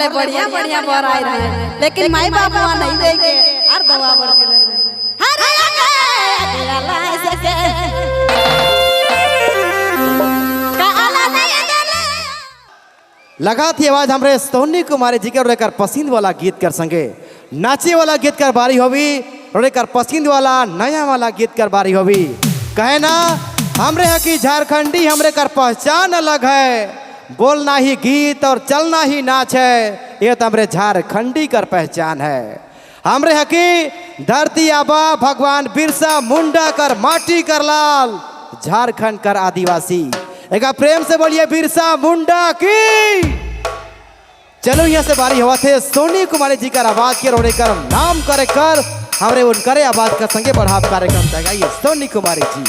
ले बढ़िया बढ़िया बर आए रहे, लेकिन माई बाप वहाँ नहीं देंगे और दवा बढ़ के लगा थी आवाज हमरे सोनी कुमारी जी के लेकर पसंद वाला गीत कर संगे नाचे वाला गीत कर बारी होवी लेकर पसंद वाला नया वाला गीत कर बारी होवी। कहे ना हमरे है कि झारखंडी हमरे कर पहचान अलग है, बोलना ही गीत और चलना ही नाच है, ये तो हमरे झारखंडी कर पहचान है। हमरे है कि धरती आबा भगवान बिरसा मुंडा कर माटी कर लाल, झारखंड कर आदिवासी। एक प्रेम से बोलिए बिरसा मुंडा की। चलो यहाँ से बारी हुआ थे सोनी कुमारी जी का आवाज के रोने कर नाम करे कर हमरे उनकरे आवाज का संगे बढ़ाव कार्यक्रम जगाइए सोनी कुमारी जी,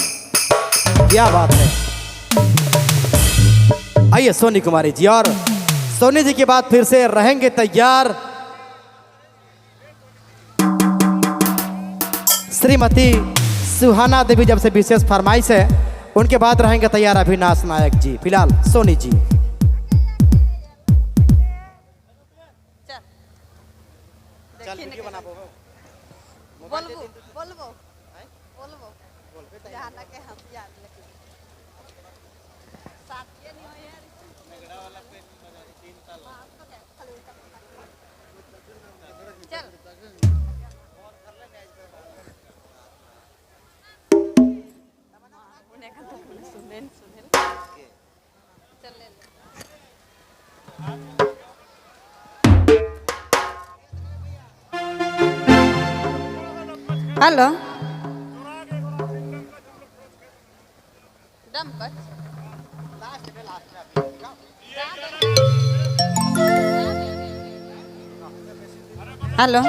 क्या बात है। आइए सोनी कुमारी जी, और सोनी जी के बाद फिर से रहेंगे तैयार श्रीमती सुहाना देवी, जब से विशेष फरमाइश है उनके बाद रहेंगे तैयार अभिनाश नायक जी। फिलहाल सोनी जी हेलो हेलो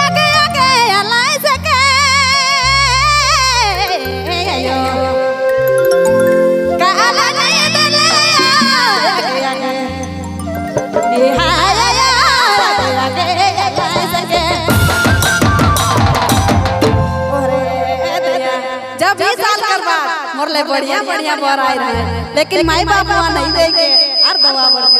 आगे आगे अलाई सके काला नहीं दले आगे आगे जब 20 साल कर बाद मोर ले बढ़िया बढ़िया बर आए रहे, लेकिन माई बाप वहाँ नहीं देंगे और दवा बढ़ के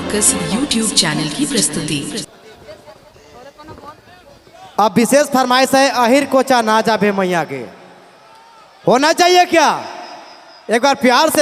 सर्कस यूट्यूब चैनल की प्रस्तुति। अब विशेष फरमाइश है अहिर कोचा ना जाबे मैया के होना चाहिए क्या? एक बार प्यार से